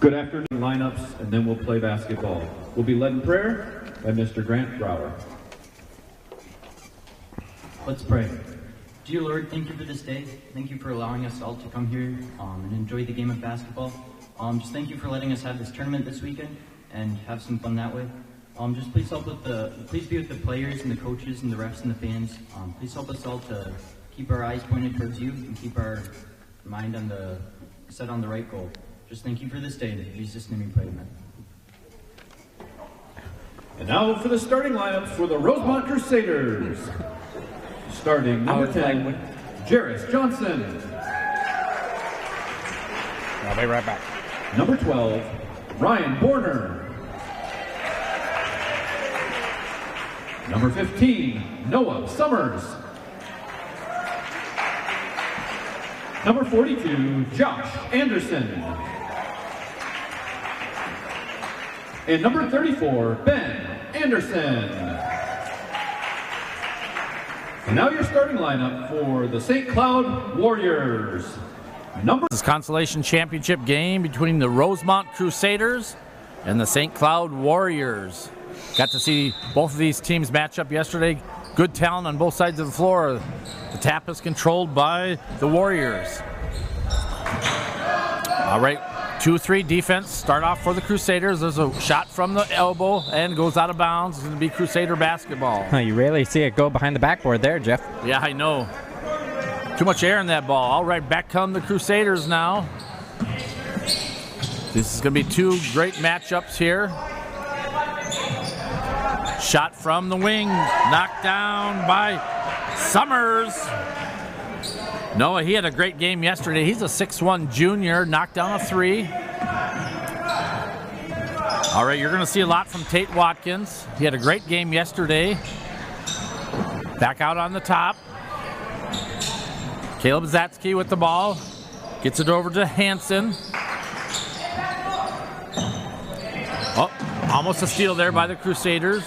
Good afternoon, lineups, and then we'll play basketball. We'll be led in prayer by Mr. Grant Brower. Let's pray. Dear Lord, thank you for this day. Thank you for allowing us all to come here and enjoy the game of basketball. Just thank you for letting us have this tournament this weekend and have some fun that way. Just please help with please be with the players and the coaches and the refs and the fans. Please help us all to keep our eyes pointed towards you and keep our mind set on the right goal. Just thank you for this day. In Jesus' name we pray, amen. And now for the starting lineup for the Rosemount Crusaders. Starting number 10, Jarris Johnson. I'll be right back. Number 12, Ryan Borner. Number 15, Noah Summers. Number 42, Josh Anderson. And number 34, Ben Anderson. And now your starting lineup for the St. Cloud Warriors. This consolation championship game between the Rosemount Crusaders and the St. Cloud Warriors. Got to see both of these teams match up yesterday. Good talent on both sides of the floor. The tap is controlled by the Warriors. All right, 2-3 defense. Start off for the Crusaders. There's a shot from the elbow and goes out of bounds. It's going to be Crusader basketball. You rarely see it go behind the backboard there, Jeff. Yeah, I know. Too much air in that ball. All right, back come the Crusaders now. This is going to be two great matchups here. Shot from the wing, knocked down by Summers. Noah, he had a great game yesterday. He's a 6'1 junior, knocked down a three. All right, you're going to see a lot from Tate Watkins. He had a great game yesterday. Back out on the top. Caleb Zatsky with the ball. Gets it over to Hansen. Oh, almost a steal there by the Crusaders.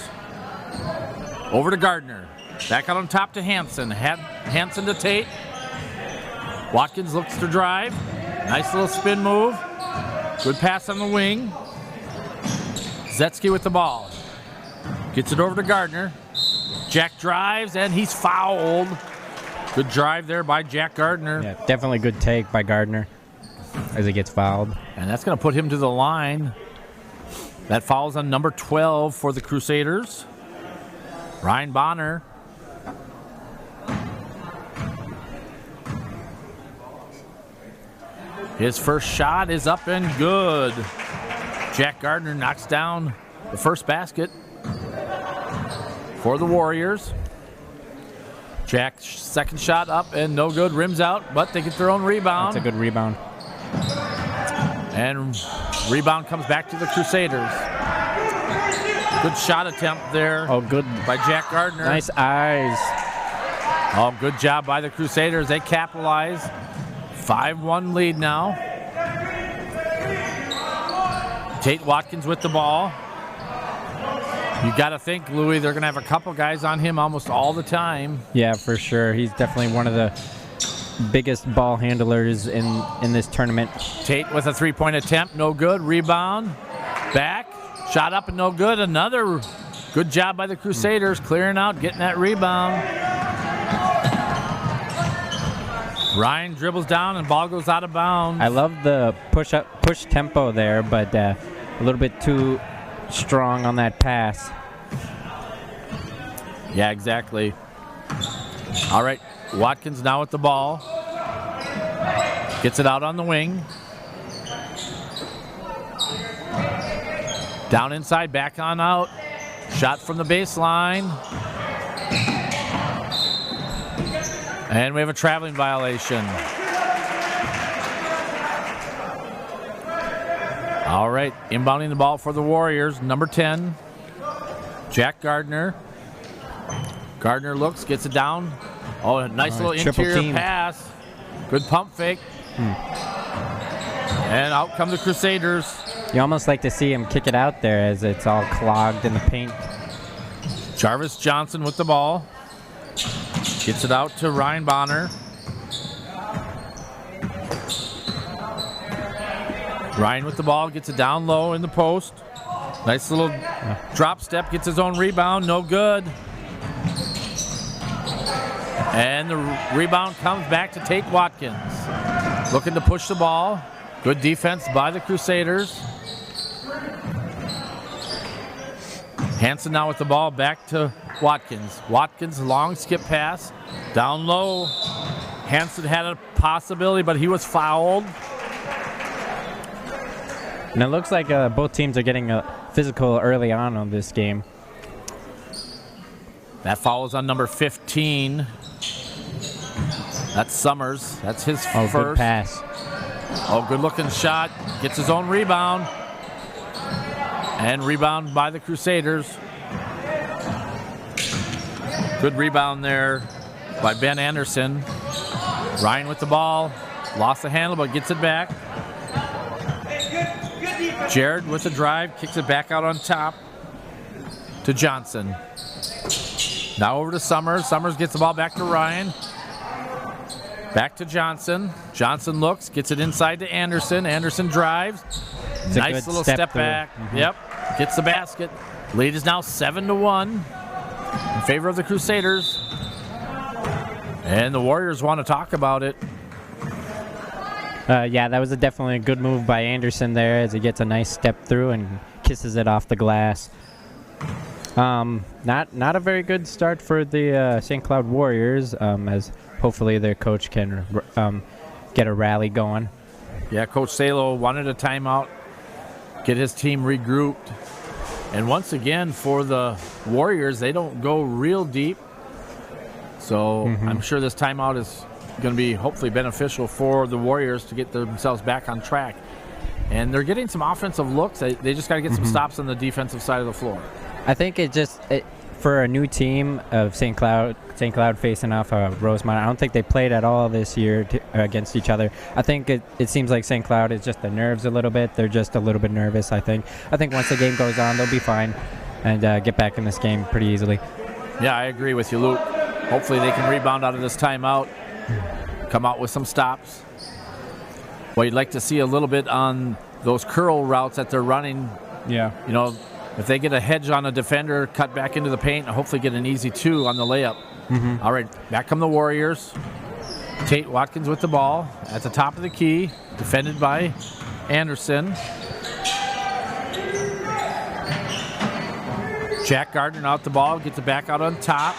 Over to Gardner. Back out on top to Hansen. Hansen to Tate. Watkins looks to drive. Nice little spin move. Good pass on the wing. Zatsky with the ball. Gets it over to Gardner. Jack drives and he's fouled. Good drive there by Jack Gardner. Yeah, definitely good take by Gardner as he gets fouled. And that's going to put him to the line. That fouls on number 12 for the Crusaders. Ryan Bonner. His first shot is up and good. Jack Gardner knocks down the first basket for the Warriors. Jack's second shot up and no good, rims out, but they get their own rebound. That's a good rebound. And rebound comes back to the Crusaders. Good shot attempt there. Oh, good. By Jack Gardner. Nice eyes. Oh, good job by the Crusaders. They capitalize. 5-1 lead now. Tate Watkins with the ball. You got to think, Louis, they're going to have a couple guys on him almost all the time. Yeah, for sure. He's definitely one of the biggest ball handlers in this tournament. Tate with a three-point attempt, no good. Rebound, back, shot up and no good. Another good job by the Crusaders, clearing out, getting that rebound. Ryan dribbles down and ball goes out of bounds. I love the push tempo there, but a little bit too strong on that pass. Yeah, exactly. All right, Watkins now with the ball. Gets it out on the wing. Down inside, back on out. Shot from the baseline. And we have a traveling violation. All right, inbounding the ball for the Warriors, number 10, Jack Gardner. Gardner looks, gets it down. Oh, a nice little interior pass. Good pump fake. And out come the Crusaders. You almost like to see him kick it out there as it's all clogged in the paint. Jarvis Johnson with the ball. Gets it out to Ryan Bonner. Ryan with the ball, gets it down low in the post. Nice little drop step, gets his own rebound, no good. And the rebound comes back to Tate Watkins. Looking to push the ball. Good defense by the Crusaders. Hanson now with the ball, back to Watkins. Watkins, long skip pass, down low. Hanson had a possibility, but he was fouled. And it looks like both teams are getting physical early on this game. That foul is on number 15. That's Summers. That's his first. Good pass. Oh, good looking shot. Gets his own rebound. And rebound by the Crusaders. Good rebound there by Ben Anderson. Ryan with the ball. Lost the handle, but gets it back. Jared with the drive. Kicks it back out on top to Johnson. Now over to Summers. Summers gets the ball back to Ryan. Back to Johnson. Johnson looks, gets it inside to Anderson. Anderson drives. Nice little step back. Yep. Gets the basket. Lead is now 7-1 in favor of the Crusaders. And the Warriors want to talk about it. Yeah, that was definitely a good move by Anderson there as he gets a nice step through and kisses it off the glass. Not a very good start for the St. Cloud Warriors, as hopefully their coach can get a rally going. Yeah, Coach Salo wanted a timeout, get his team regrouped. And once again, for the Warriors, they don't go real deep. So I'm sure this timeout is going to be hopefully beneficial for the Warriors to get themselves back on track. And they're getting some offensive looks. They just got to get some stops on the defensive side of the floor. I think for a new team of St. Cloud facing off Rosemount, I don't think they played at all this year against each other. I think it seems like St. Cloud is just the nerves a little bit. They're just a little bit nervous, I think. I think once the game goes on, they'll be fine and get back in this game pretty easily. Yeah, I agree with you, Luke. Hopefully they can rebound out of this timeout, come out with some stops. Well, you'd like to see a little bit on those curl routes that they're running. Yeah. You know, if they get a hedge on a defender, cut back into the paint, and hopefully get an easy 2 on the layup. All right, back come the Warriors. Tate Watkins with the ball at the top of the key, defended by Anderson. Jack Gardner out the ball, gets it back out on top.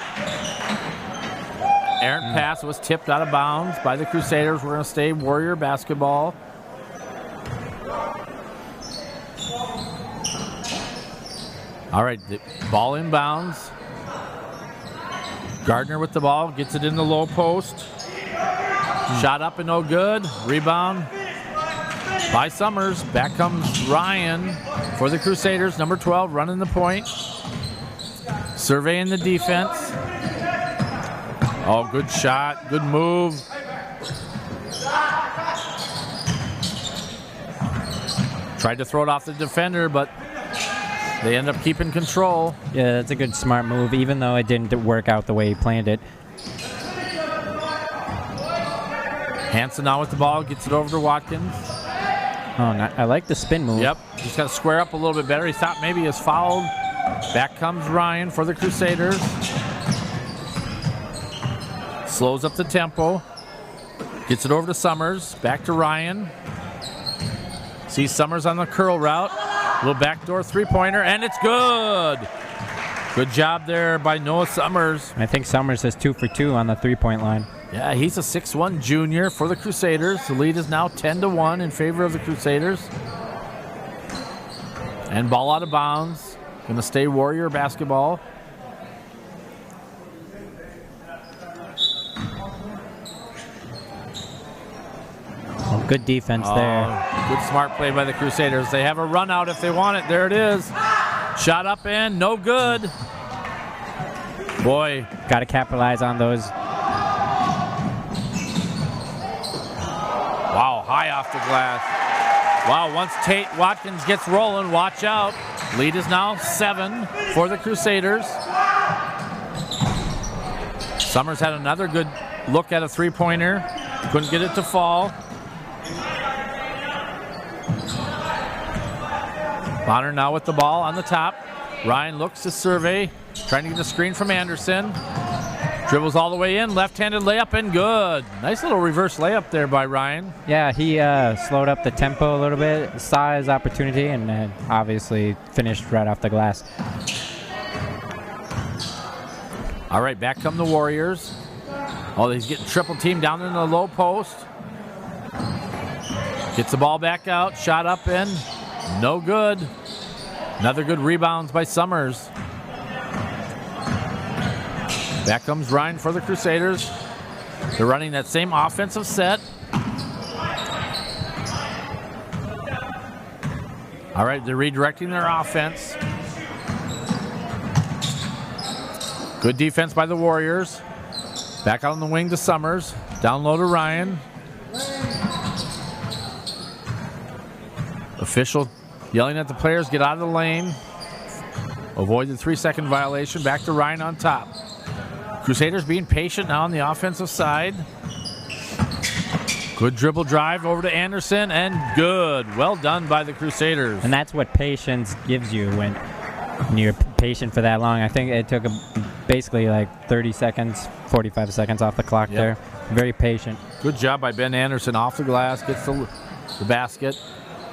Errant pass was tipped out of bounds by the Crusaders. We're going to stay Warrior basketball. All right, the ball inbounds. Gardner with the ball, gets it in the low post. Shot up and no good. Rebound by Summers. Back comes Ryan for the Crusaders, number 12, running the point. Surveying the defense. Oh, good shot, good move. Tried to throw it off the defender, but they end up keeping control. Yeah, that's a good, smart move, even though it didn't work out the way he planned it. Hanson now with the ball, gets it over to Watkins. Oh, I like the spin move. Yep, he's got to square up a little bit better. He thought maybe he was fouled. Back comes Ryan for the Crusaders. Slows up the tempo. Gets it over to Summers. Back to Ryan. Sees Summers on the curl route. Little backdoor three-pointer, and it's good. Good job there by Noah Summers. I think Summers is 2 for 2 on the three-point line. Yeah, he's a 6'1 junior for the Crusaders. The lead is now 10-1 in favor of the Crusaders. And ball out of bounds. Going to stay Warrior basketball. Oh, good defense there. Good smart play by the Crusaders. They have a run out if they want it. There it is. Shot up and no good. Boy. Got to capitalize on those. Wow, high off the glass. Wow, once Tate Watkins gets rolling, watch out. Lead is now 7 for the Crusaders. Summers had another good look at a three-pointer. Couldn't get it to fall. Bonner now with the ball on the top. Ryan looks to survey, trying to get the screen from Anderson. Dribbles all the way in, left-handed layup and good. Nice little reverse layup there by Ryan. Yeah, he slowed up the tempo a little bit, saw his opportunity, and obviously finished right off the glass. All right, back come the Warriors. Oh, he's getting triple teamed down in the low post. Gets the ball back out, shot up in, no good. Another good rebounds by Summers. Back comes Ryan for the Crusaders. They're running that same offensive set. All right, they're redirecting their offense. Good defense by the Warriors. Back out on the wing to Summers. Down low to Ryan. Official yelling at the players, get out of the lane. Avoid the 3-second violation. Back to Ryan on top. Crusaders being patient now on the offensive side. Good dribble drive over to Anderson, and good. Well done by the Crusaders. And that's what patience gives you when you're patient for that long. I think it took basically like 30 seconds, 45 seconds off the clock there. Very patient. Good job by Ben Anderson off the glass, gets the basket.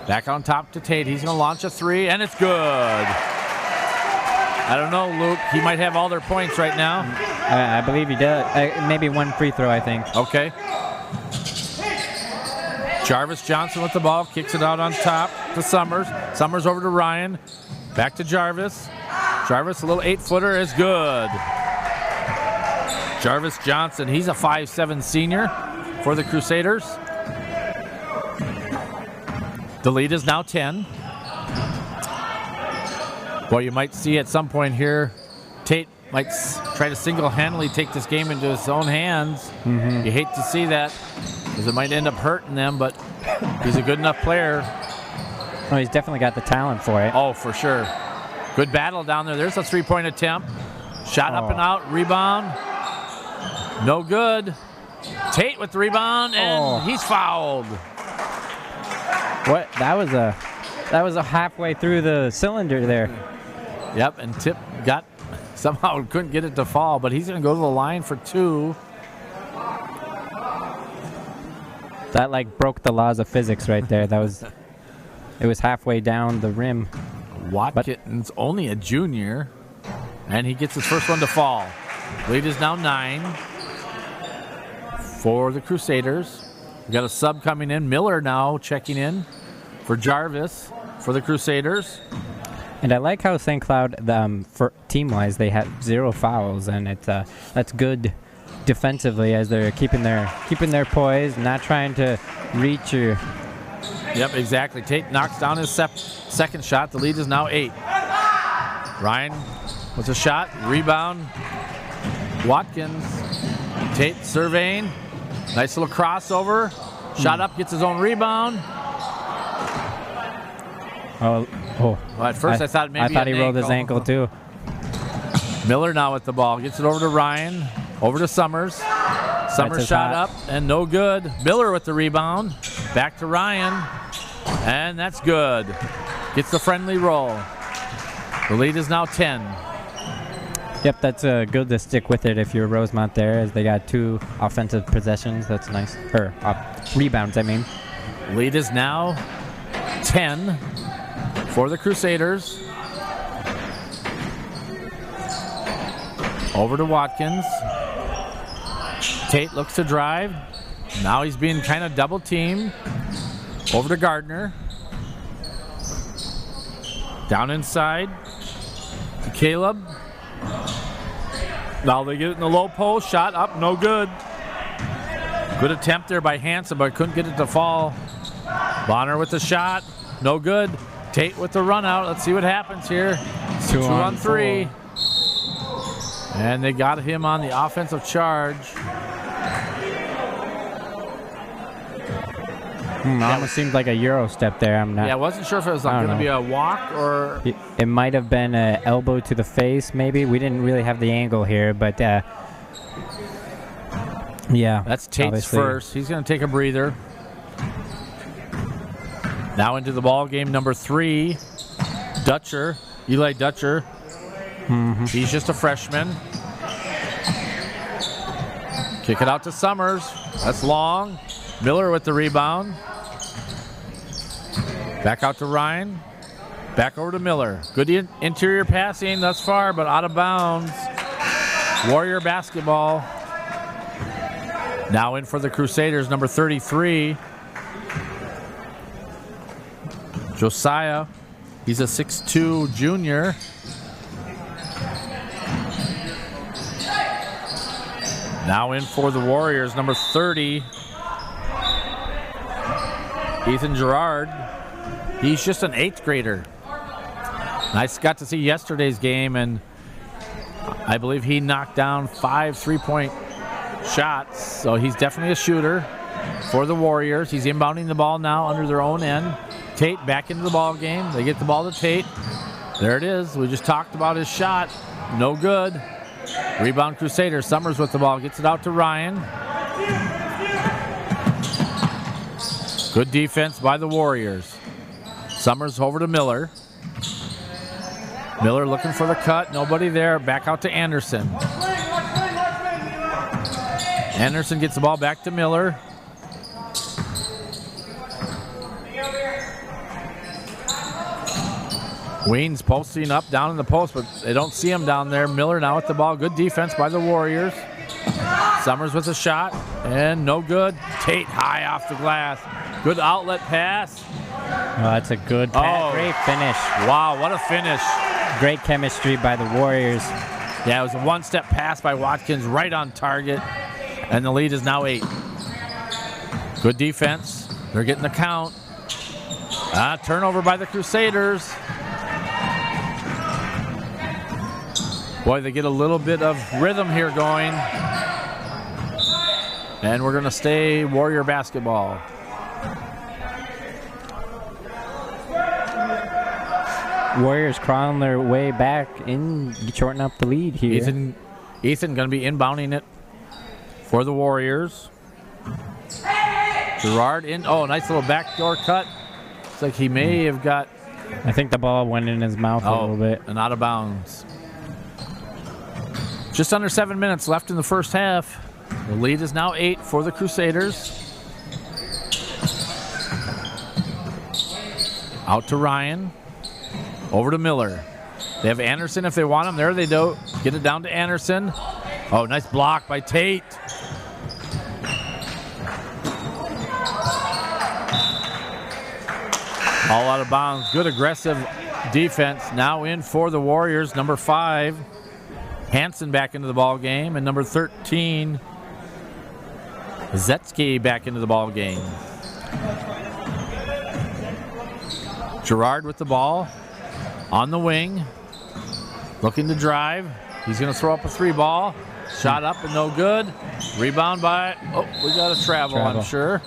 Back on top to Tate. He's going to launch a three, and it's good. I don't know, Luke. He might have all their points right now. I believe he does. Maybe one free throw, I think. Okay. Jarvis Johnson with the ball. Kicks it out on top to Summers. Summers over to Ryan. Back to Jarvis. Jarvis, a little 8-footer, is good. Jarvis Johnson, he's a 5'7" senior for the Crusaders. The lead is now 10. Well, you might see at some point here, Tate might try to single-handedly take this game into his own hands. You hate to see that because it might end up hurting them, but he's a good enough player. Oh, he's definitely got the talent for it. Oh, for sure. Good battle down there. There's a three-point attempt. Shot up and out, rebound. No good. Tate with the rebound, and he's fouled. What? That was a halfway through the cylinder there. Yep, and Tip somehow couldn't get it to fall, but he's going to go to the line for 2. That like broke the laws of physics right there. It was halfway down the rim. Watkins only a junior, and he gets his first one to fall. Lead is now 9 for the Crusaders. We got a sub coming in. Miller now checking in for Jarvis for the Crusaders. And I like how St. Cloud, for team-wise, they have 0 fouls, and that's good defensively as they're keeping their poise, not trying to reach or. Yep, exactly. Tate knocks down his second shot. The lead is now 8. Ryan with a shot, rebound. Watkins. Tate surveying. Nice little crossover. Shot up, gets his own rebound. Oh. Well, at first I thought maybe he rolled his ankle too. Miller now with the ball. Gets it over to Ryan. Over to Summers. Summers shot up and no good. Miller with the rebound. Back to Ryan. And that's good. Gets the friendly roll. The lead is now 10. Yep, that's good to stick with it if you're Rosemount there, as they got 2 offensive possessions. That's nice. Or rebounds, I mean. Lead is now 10 for the Crusaders. Over to Watkins. Tate looks to drive. Now he's being kind of double teamed. Over to Gardner. Down inside to Caleb. Now they get it in the low post. Shot up, no good. Good attempt there by Hansen, but couldn't get it to fall. Bonner with the shot, no good. Tate with the run out. Let's see what happens here. 2 on 3. And they got him on the offensive charge. Almost seemed like a Euro step there. I'm not. Yeah, I wasn't sure if it was going to be a walk or. It might have been an elbow to the face, maybe. We didn't really have the angle here, but yeah. That's Tate's obviously. First. He's going to take a breather. Now into the ball game number 3 Dutcher, Eli Dutcher. He's just a freshman. Kick it out to Summers. That's long. Miller with the rebound. Back out to Ryan. Back over to Miller. Good interior passing thus far, but out of bounds. Warrior basketball. Now in for the Crusaders, number 33. Josiah. He's a 6'2 junior. Now in for the Warriors, number 30. Ethan Gerard. He's just an 8th grader. I got to see yesterday's game, and I believe he knocked down 5 3-point shots. So he's definitely a shooter for the Warriors. He's inbounding the ball now under their own end. Tate back into the ball game. They get the ball to Tate. There it is. We just talked about his shot. No good. Rebound Crusaders. Summers with the ball. Gets it out to Ryan. Good defense by the Warriors. Summers over to Miller. Miller looking for the cut. Nobody there. Back out to Anderson. Anderson gets the ball back to Miller. Weens posting up down in the post, but they don't see him down there. Miller now with the ball. Good defense by the Warriors. Summers with a shot, and no good. Tate high off the glass. Good outlet pass. Oh, that's a good pass. Great finish. Wow, what a finish. Great chemistry by the Warriors. Yeah, it was a one-step pass by Watkins right on target, and the lead is now 8. Good defense. They're getting the count. Turnover by the Crusaders. Boy, they get a little bit of rhythm here going. And we're going to stay Warrior basketball. Warriors crawling their way back in, shorten up the lead here. Ethan going to be inbounding it for the Warriors. Gerard in. Oh, nice little backdoor cut. Looks like he may have got. I think the ball went in his mouth a little bit. And out of bounds. Just under 7 minutes left in the first half. The lead is now 8 for the Crusaders. Out to Ryan. Over to Miller. They have Anderson if they want him. There they do. Get it down to Anderson. Oh, nice block by Tate. All out of bounds. Good aggressive defense. Now in for the Warriors. Number 5. Hansen back into the ball game, and number 13, Zetsky back into the ball game. Gerard with the ball on the wing, looking to drive. He's going to throw up a 3 ball. Shot up and no good. Rebound by, we got a travel, I'm sure.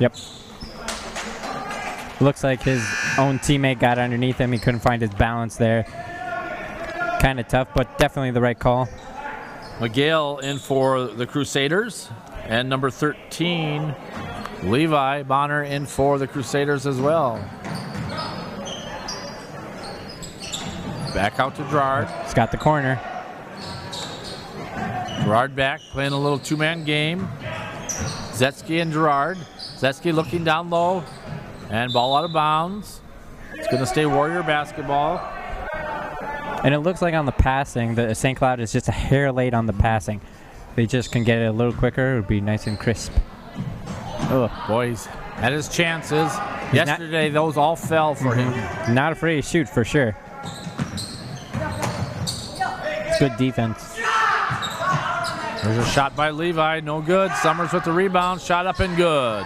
Yep. Looks like his own teammate got underneath him. He couldn't find his balance there. Kind of tough, but definitely the right call. Miguel in for the Crusaders, and number 13, Levi Bonner in for the Crusaders as well. Back out to Gerard. He's got the corner. Gerard back, playing a little 2-man game. Zetsky and Gerard. Zetsky looking down low, and ball out of bounds. It's going to stay Warrior basketball. And it looks like on the passing, the St. Cloud is just a hair late on the passing. If they just can get it a little quicker, it would be nice and crisp. Oh, boys, had his chances. Yesterday, those all fell for him. Not afraid to shoot, for sure. Good defense. There's a shot by Levi, no good. Summers with the rebound, shot up and good.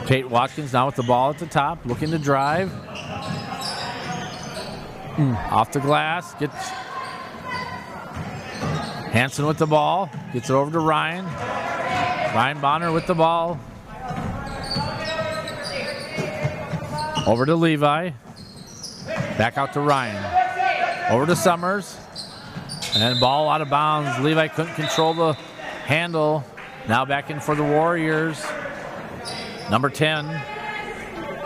Tate Watkins now with the ball at the top, looking to drive. Off the glass, gets Hansen with the ball, gets it over to Ryan. Ryan Bonner with the ball. Over to Levi. Back out to Ryan. Over to Summers. And ball out of bounds. Levi couldn't control the handle. Now back in for the Warriors. Number 10,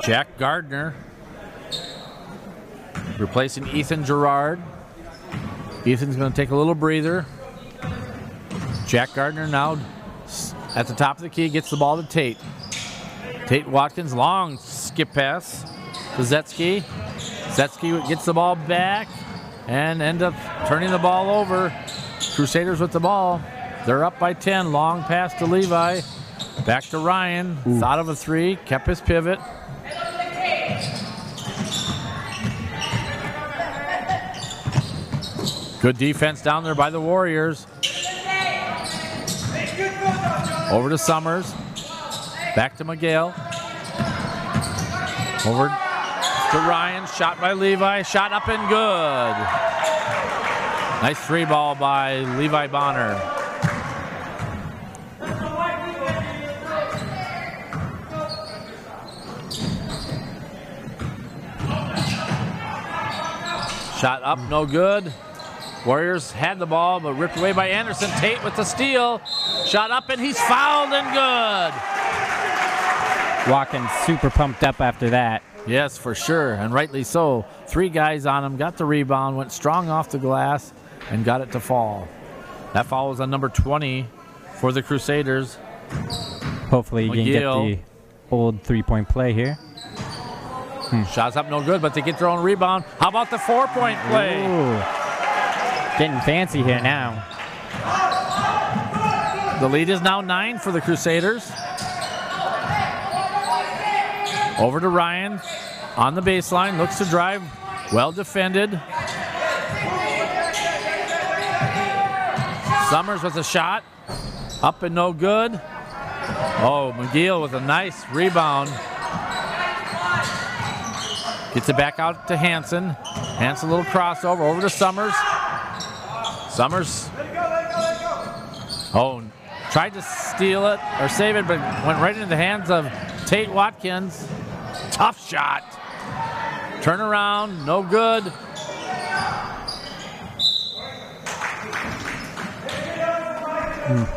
Jack Gardner. Replacing Ethan Gerard. Ethan's going to take a little breather. Jack Gardner now at the top of the key, gets the ball to Tate. Tate Watkins, long skip pass to Zetsky. Zetsky gets the ball back and end up turning the ball over. Crusaders with the ball. They're up by 10. Long pass to Levi. Back to Ryan. Ooh. Thought of a three, kept his pivot. Good defense down there by the Warriors. Over to Summers. Back to Miguel. Over to Ryan. Shot by Levi. Shot up and good. Nice free ball by Levi Bonner. Shot up, no good. Warriors had the ball, but ripped away by Anderson. Tate with the steal. Shot up, and he's fouled and good. Watkins super pumped up after that. Yes, for sure, and rightly so. 3 guys on him, got the rebound, went strong off the glass, and got it to fall. That foul was on number 20 for the Crusaders. Hopefully you can get the old three-point play here. Shots up, no good, but they get their own rebound. How about the 4-point play? Ooh. Getting fancy here now. The lead is now 9 for the Crusaders. Over to Ryan on the baseline, looks to drive, well defended. Summers with a shot, up and no good. Oh, McGill with a nice rebound. Gets it back out to Hansen. Hansen a little crossover, over to Summers. Summers, oh, tried to steal it or save it, but went right into the hands of Tate Watkins. Tough shot. Turn around, no good.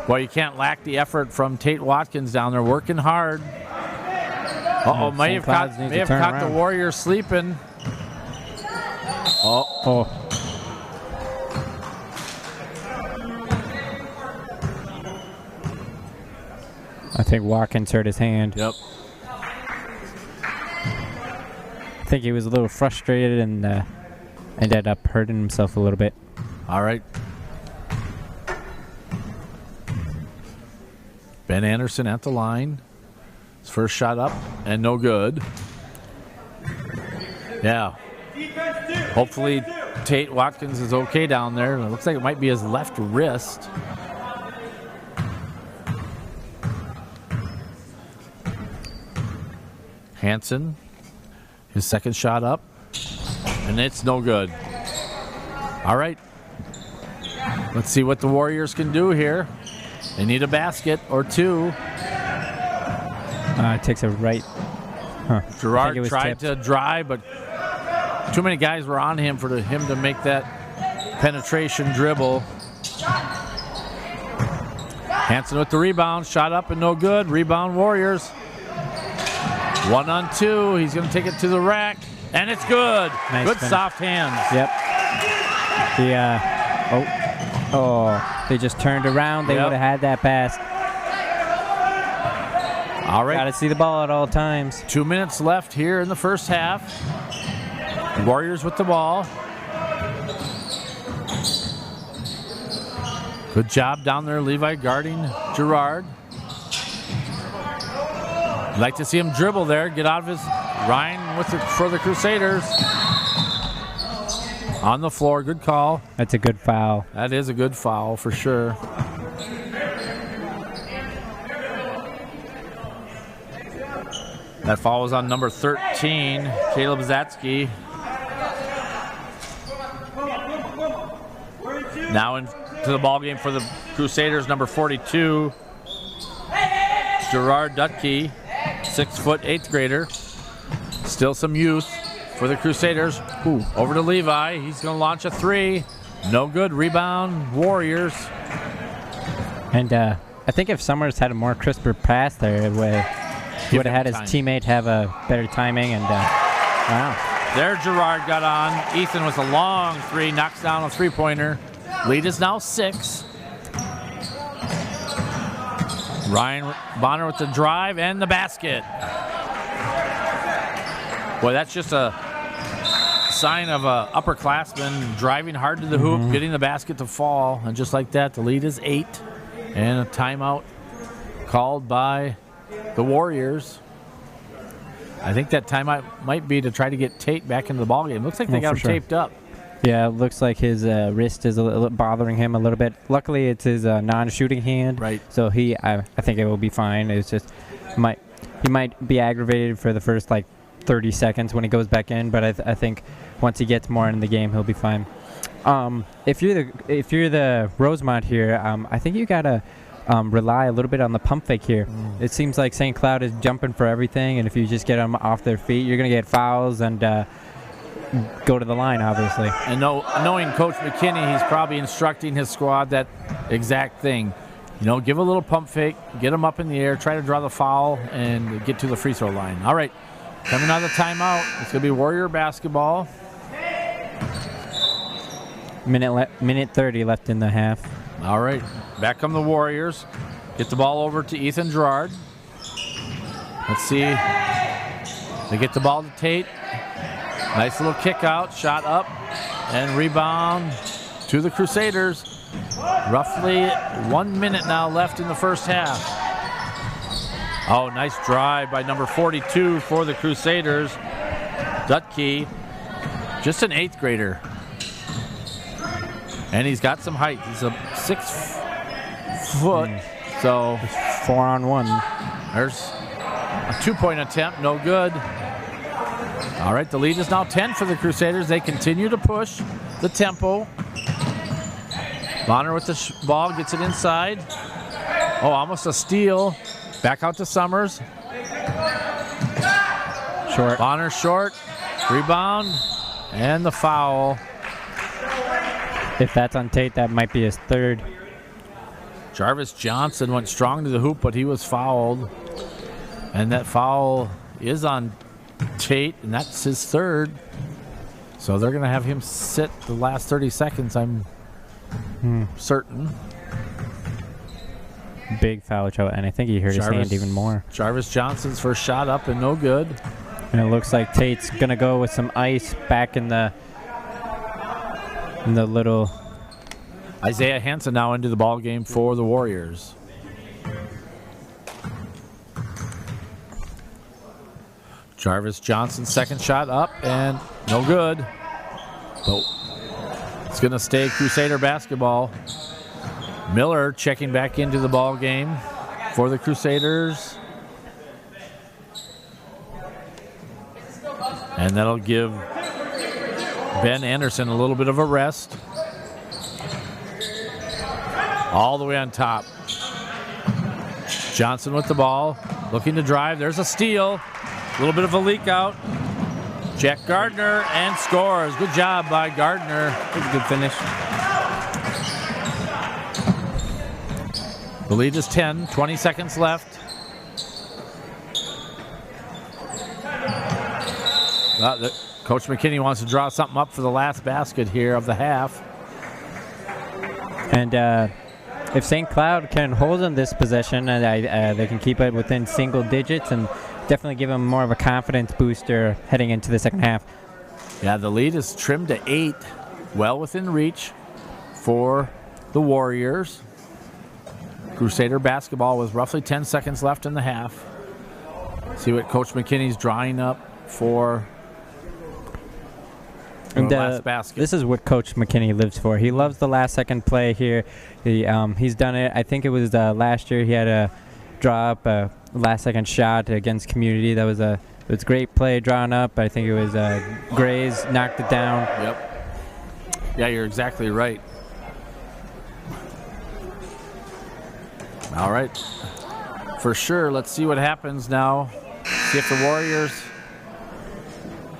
Well, you can't lack the effort from Tate Watkins down there, working hard. Uh-oh, may have caught the Warriors sleeping. Oh. I think Watkins hurt his hand. Yep. I think he was a little frustrated and ended up hurting himself a little bit. All right. Ben Anderson at the line. His first shot up and no good. Yeah. Hopefully Tate Watkins is okay down there. It looks like it might be his left wrist. Hansen, his second shot up, and it's no good. All right. Let's see what the Warriors can do here. They need a basket or two. It takes a right. Gerard tried to drive, but too many guys were on him for him to make that penetration dribble. Hansen with the rebound, shot up and no good. Rebound Warriors. 1-on-2. He's going to take it to the rack, and it's good. Nice good finish. soft hands. Yep. They just turned around. They would have had that pass. All right. Got to see the ball at all times. 2 minutes left here in the first half. Warriors with the ball. Good job down there, Levi guarding Gerard. You'd like to see him dribble there, get out of his. Ryan for the Crusaders. On the floor, good call. That's a good foul. That is a good foul for sure. That foul was on number 13, Caleb Zatsky. Now into the ball game for the Crusaders, number 42, Gerard Dutke, 6 foot, 8th grader. Still some youth for the Crusaders. Ooh, over to Levi. He's going to launch a three. No good. Rebound, Warriors. And I think if Summers had a more crisper pass there, he would have had his teammate have a better timing. And wow. There Gerard got on. Ethan with a long three, knocks down a three-pointer. Lead is now 6. Ryan Bonner with the drive and the basket. Boy, that's just a sign of a upperclassman driving hard to the hoop, getting the basket to fall, and just like that, the lead is 8. And a timeout called by the Warriors. I think that timeout might be to try to get Tate back into the ballgame. Looks like they got him taped up. Yeah, it looks like his wrist is bothering him a little bit. Luckily, it's his non-shooting hand. Right. So I think it will be fine. It's just he might be aggravated for the first 30 seconds when he goes back in, but I think once he gets more in the game, he'll be fine. If you're the Rosemount here, I think you gotta rely a little bit on the pump fake here. It seems like St. Cloud is jumping for everything, and if you just get them off their feet, you're gonna get fouls and go to the line, obviously. And knowing Coach McKinney, he's probably instructing his squad that exact thing. Give a little pump fake, get them up in the air, try to draw the foul, and get to the free throw line. All right, coming out of the timeout, it's going to be Warrior basketball. Minute 30 left in the half. All right, back come the Warriors. Get the ball over to Ethan Gerard. Let's see. They get the ball to Tate. Nice little kick out, shot up, and rebound to the Crusaders. Roughly 1 minute now left in the first half. Oh, nice drive by number 42 for the Crusaders. Dutke, just an 8th grader. And he's got some height. He's a 6 foot, so 4-on-1. There's a 2-point attempt, no good. All right, the lead is now 10 for the Crusaders. They continue to push the tempo. Bonner with the ball, gets it inside. Oh, almost a steal. Back out to Summers. Short. Bonner short. Rebound. And the foul. If that's on Tate, that might be his 3rd. Jarvis Johnson went strong to the hoop, but he was fouled. And that foul is on Tate, and that's his 3rd. So they're going to have him sit the last 30 seconds, I'm certain. Big foul trouble, and I think he hurt his hand even more. Jarvis Johnson's first shot up and no good. And it looks like Tate's going to go with some ice back in the little... Isaiah Hansen now into the ball game for the Warriors. Jarvis Johnson's second shot up and no good. But it's going to stay Crusader basketball. Miller checking back into the ball game for the Crusaders. And that'll give Ben Anderson a little bit of a rest. All the way on top. Johnson with the ball, looking to drive. There's a steal. A little bit of a leak out. Jack Gardner and scores. Good job by Gardner. Good finish. The lead is 10, 20 seconds left. Coach McKinney wants to draw something up for the last basket here of the half. And if St. Cloud can hold in this possession, they can keep it within single digits and definitely give them more of a confidence booster heading into the second half. Yeah, the lead is trimmed to 8, well within reach for the Warriors. Crusader basketball with roughly 10 seconds left in the half. See what Coach McKinney's drawing up for the last basket. This is what Coach McKinney lives for. He loves the last second play here. He's done it. I think it was last year he had a drop a last second shot against Community. That was a great play drawn up. I think it was Grays knocked it down. Yep. Yeah, you're exactly right. All right. For sure. Let's see what happens now. See if the Warriors,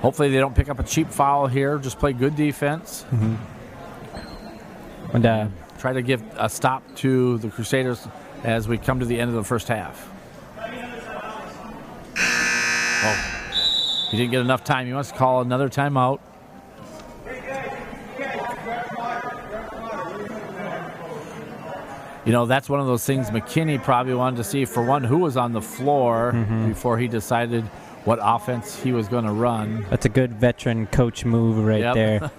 hopefully they don't pick up a cheap foul here. Just play good defense. And try to give a stop to the Crusaders as we come to the end of the first half. Oh, he didn't get enough time. He wants to call another timeout. You know, that's one of those things McKinney probably wanted to see, for one, who was on the floor before he decided what offense he was going to run. That's a good veteran coach move right there.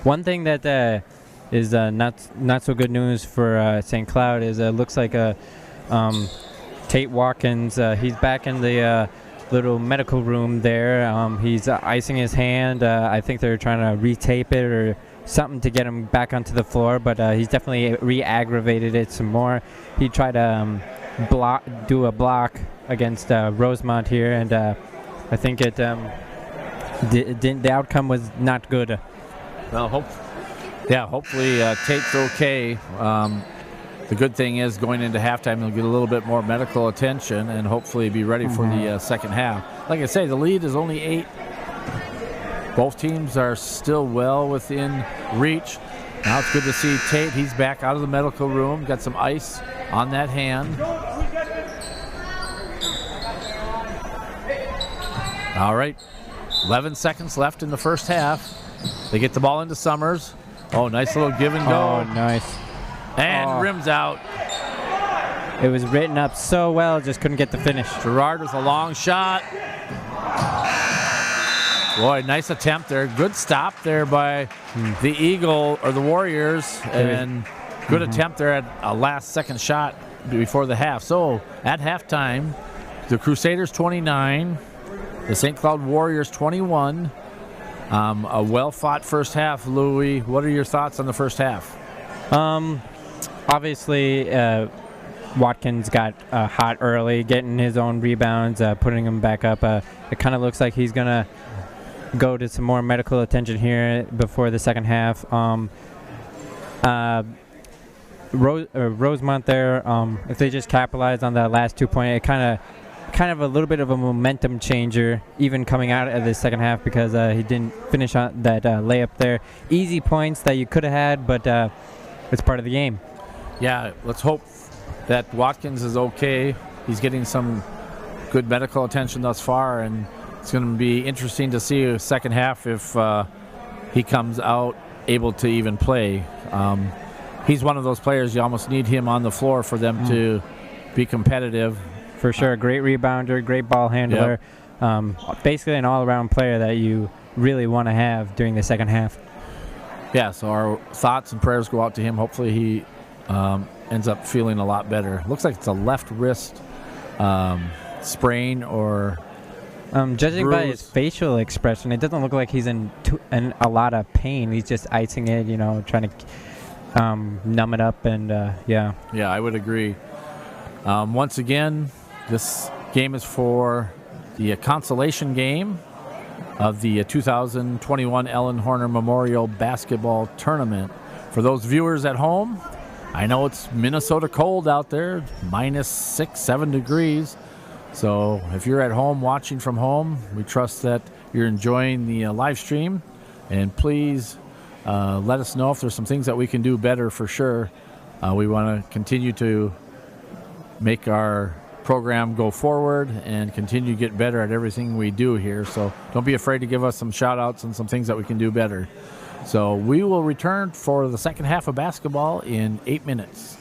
One thing that is not so good news for St. Cloud is looks like Tate Watkins, he's back in the little medical room there. He's icing his hand. I think they're trying to retape it or something to get him back onto the floor, but he's definitely re-aggravated it some more. He tried to do a block against Rosemount here, and I think the outcome was not good. Well, hopefully Tate's okay. The good thing is, going into halftime, he'll get a little bit more medical attention and hopefully be ready for the second half. Like I say, the lead is only 8. Both teams are still well within reach. Now it's good to see Tate. He's back out of the medical room, got some ice on that hand. All right, 11 seconds left in the first half. They get the ball into Summers. Oh, nice little give and go. Oh, nice. And rims out. It was written up so well, just couldn't get the finish. Gerard with a long shot. Boy, nice attempt there. Good stop there by the Eagle or the Warriors, and good attempt there at a last-second shot before the half. So at halftime, the Crusaders 29, the St. Cloud Warriors 21. A well-fought first half. Louis, what are your thoughts on the first half? Obviously, Watkins got hot early, getting his own rebounds, putting him back up. It kind of looks like he's going to go to some more medical attention here before the second half. Rosemount there, if they just capitalize on that last 2 point, it kind of a little bit of a momentum changer, even coming out of the second half, because he didn't finish on that layup there. Easy points that you could have had, but it's part of the game. Yeah, let's hope that Watkins is okay. He's getting some good medical attention thus far, and it's going to be interesting to see the second half if he comes out able to even play. He's one of those players, you almost need him on the floor for them to be competitive. For sure, great rebounder, great ball handler. Basically an all-around player that you really want to have during the second half. Yeah, so our thoughts and prayers go out to him. Hopefully he ends up feeling a lot better. Looks like it's a left wrist sprain or judging bruise. by his facial expression, it doesn't look like he's in a lot of pain. He's just icing it, trying to numb it up, and yeah. Yeah, I would agree. Once again, this game is for the consolation game of the 2021 Ellen Horner Memorial Basketball Tournament. For those viewers at home, I know it's Minnesota cold out there, minus 6-7 degrees. So if you're at home watching from home, we trust that you're enjoying the live stream. And please let us know if there's some things that we can do better for sure. We want to continue to make our program go forward and continue to get better at everything we do here. So don't be afraid to give us some shout outs and some things that we can do better. So we will return for the second half of basketball in 8 minutes.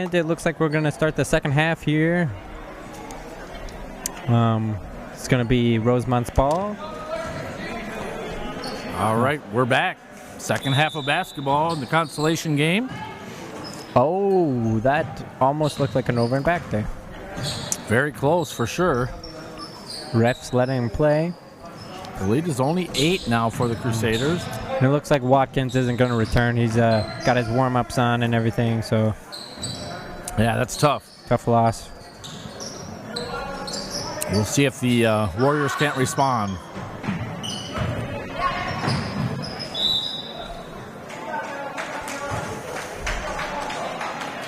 moment, it looks like we're going to start the second half here. It's going to be Rosemount's ball. All right, we're back. Second half of basketball in the consolation game. Oh, that almost looked like an over and back there. Very close for sure. Refs letting him play. The lead is only 8 now for the Crusaders. And it looks like Watkins isn't going to return. He's got his warm-ups on and everything, so. Yeah, that's tough. Tough loss. We'll see if the Warriors can't respond.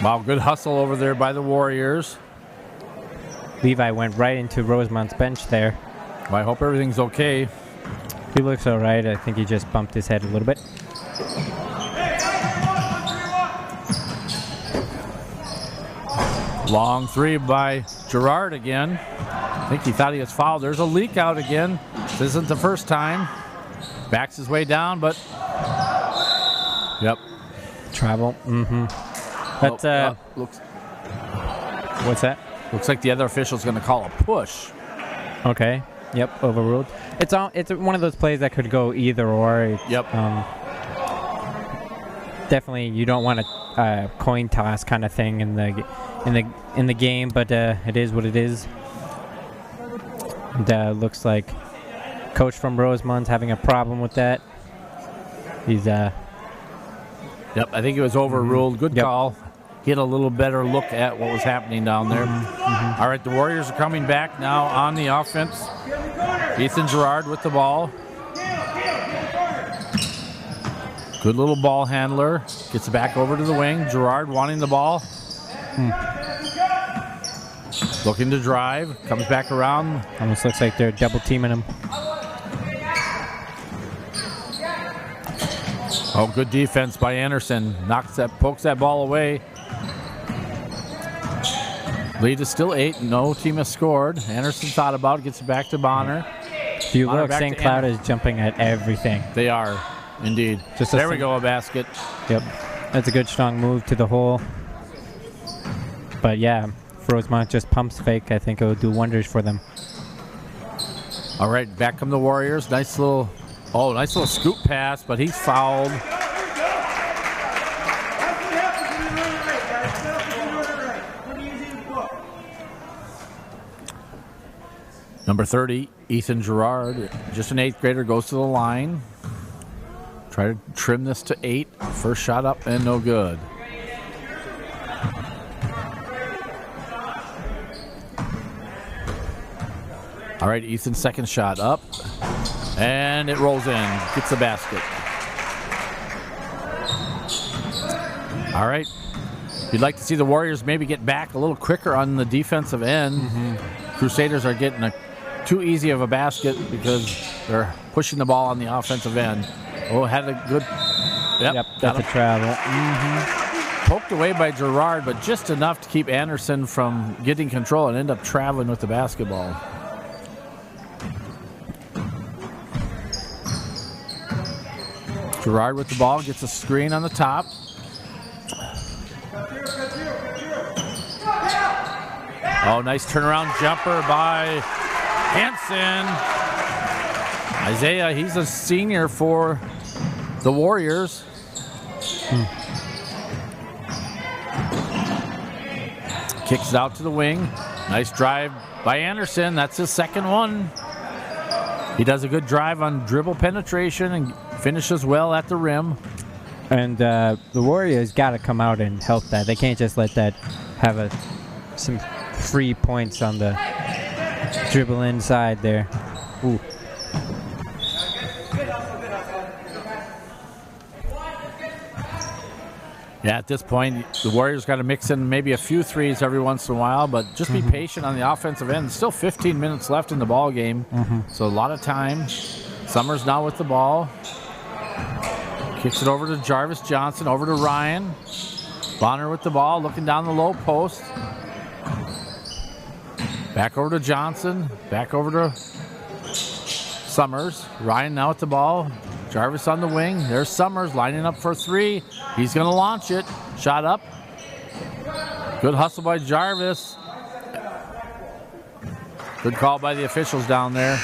Wow, good hustle over there by the Warriors. Levi went right into Rosemount's bench there. Well, I hope everything's okay. He looks all right. I think he just bumped his head a little bit. Long three by Gerard again. I think he thought he was fouled. There's a leak out again. This isn't the first time. Backs his way down, but yep. Travel. Mm-hmm. But looks. What's that? Looks like the other official's going to call a push. Okay. Yep. Overruled. It's one of those plays that could go either or. Yep. Definitely, you don't want a coin toss kind of thing in the game, but it is what it is. And, looks like coach from Rosemount's having a problem with that. He's Yep. I think it was overruled. Good call. Get a little better look at what was happening down there. All right, the Warriors are coming back now on the offense. Ethan Gerard with the ball. Good little ball handler. Gets it back over to the wing. Gerard wanting the ball. Looking to drive. Comes back around. Almost looks like they're double teaming him. Oh, good defense by Anderson. Pokes that ball away. Lead is still 8. No team has scored. Anderson thought about it. Gets it back to Bonner. If you look, St. Cloud is jumping at everything. They are, indeed. There we go, a basket. Yep. That's a good, strong move to the hole. But yeah, if Rosemount just pumps fake, I think it will do wonders for them. All right, back come the Warriors. Nice little scoop pass, but he's fouled. Number 30, Ethan Gerard, just an 8th grader, goes to the line. Try to trim this to 8. First shot up and no good. All right, Ethan's second shot up. And it rolls in. Gets the basket. All right. You'd like to see the Warriors maybe get back a little quicker on the defensive end. Crusaders are getting too easy of a basket because they're pushing the ball on the offensive end. Oh, had a good... Yep, that's a travel. Poked away by Gerard, but just enough to keep Anderson from getting control and end up traveling with the basketball. Gerard with the ball, gets a screen on the top. Oh, nice turnaround jumper by Hansen. Isaiah, he's a senior for the Warriors. Kicks it out to the wing. Nice drive by Anderson. That's his second one. He does a good drive on dribble penetration and finishes well at the rim. And the Warriors got to come out and help that. They can't just let that have some free points on the dribble inside there. Ooh. Yeah, at this point, the Warriors got to mix in maybe a few threes every once in a while, but just be patient on the offensive end. Still 15 minutes left in the ball game, so a lot of time. Summers now with the ball. Kicks it over to Jarvis Johnson, over to Ryan. Bonner with the ball, looking down the low post. Back over to Johnson, back over to Summers. Ryan now with the ball. Jarvis on the wing. There's Summers lining up for 3. He's going to launch it. Shot up. Good hustle by Jarvis. Good call by the officials down there.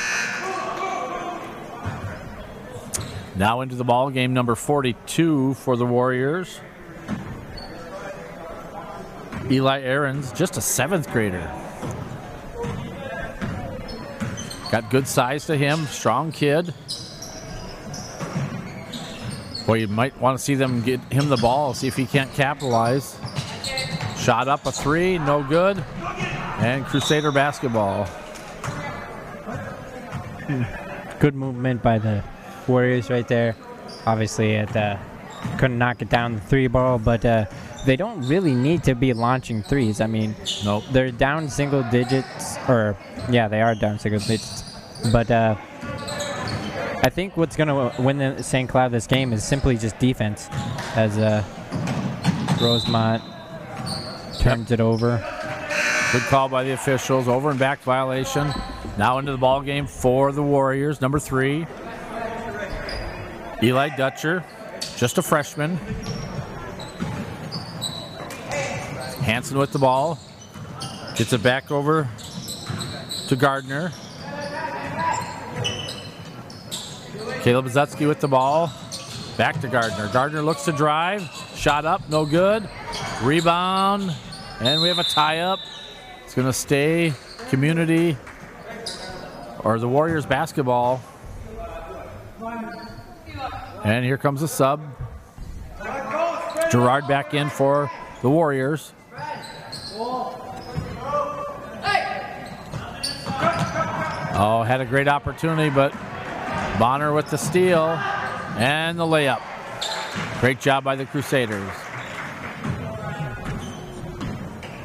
Now into the ball game, number 42 for the Warriors. Eli Aarons, just a 7th grader. Got good size to him, strong kid. Boy, you might want to see them get him the ball, see if he can't capitalize. Shot up a 3, no good. And Crusader basketball. Good movement by the Warriors right there. Obviously, it couldn't knock it down the 3 ball, but they don't really need to be launching threes. I mean, nope. They're down single digits, or yeah, they are down single digits. But I think what's going to win the St. Cloud this game is simply just defense, as Rosemount turns it over. Good call by the officials. Over and back violation. Now into the ball game for the Warriors, number 3. Eli Dutcher, just a freshman. Hanson with the ball. Gets it back over to Gardner. Caleb Zutsky with the ball. Back to Gardner. Gardner looks to drive. Shot up, no good. Rebound. And we have a tie-up. It's going to stay Community or the Warriors basketball. And here comes a sub. Gerard back in for the Warriors. Oh, had a great opportunity, but Bonner with the steal and the layup. Great job by the Crusaders.